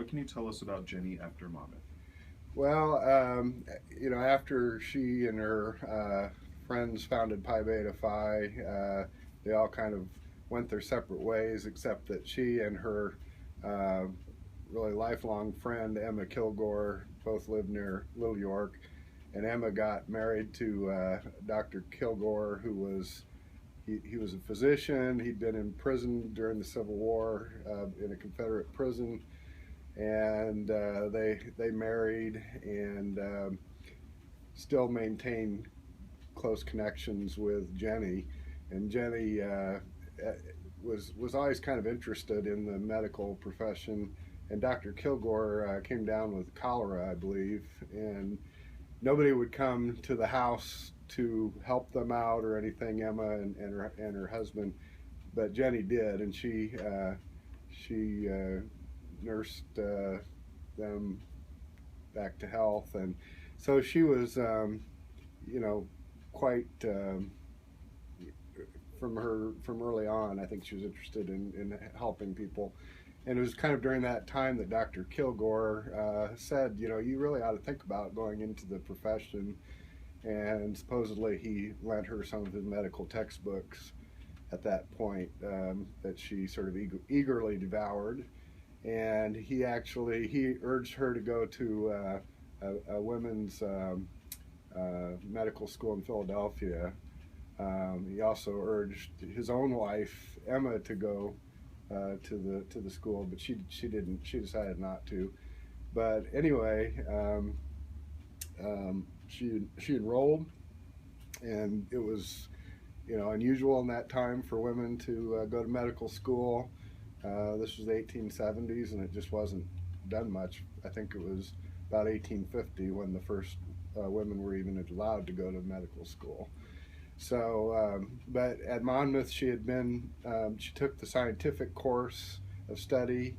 What can you tell us about Jenny after Monmouth? Well, after she and her friends founded Pi Beta Phi, they all kind of went their separate ways, except that she and her uh, really lifelong friend, Emma Kilgore, both lived near Little York. And Emma got married to Dr. Kilgore, who was he was a physician. He'd been in prison during the Civil War in a Confederate prison, and they married and still maintained close connections with Jenny. And Jenny was always kind of interested in the medical profession. And Dr. Kilgore came down with cholera, I believe, and nobody would come to the house to help them out or anything. Emma and her husband, but Jenny did, and she nursed them back to health, and so she was, you know, quite from early on. I think she was interested in helping people, and it was kind of during that time that Dr. Kilgore said, you really ought to think about going into the profession, and supposedly he lent her some of his medical textbooks at that point that she sort of eagerly devoured, and he urged her to go to a women's medical school in Philadelphia. He also urged his own wife Emma to go to the school, but she didn't. She decided not to. But anyway, she enrolled, and it was unusual in that time for women to go to medical school. This was the 1870s, and it just wasn't done much. I think it was about 1850 when the first women were even allowed to go to medical school. So, but at Monmouth, she took the scientific course of study,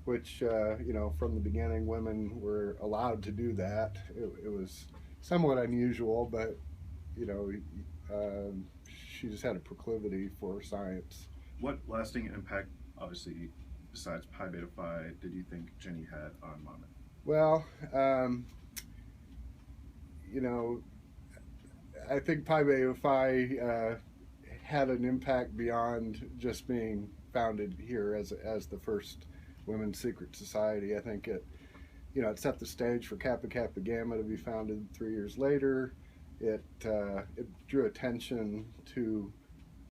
which, from the beginning, women were allowed to do that. It was somewhat unusual, but, you know, she just had a proclivity for science. What lasting impact, obviously, besides Pi Beta Phi, did you think Jenny had on Monmouth? Well, you know, I think Pi Beta Phi had an impact beyond just being founded here as the first women's secret society. I think it set the stage for Kappa Kappa Gamma to be founded 3 years later. It drew attention to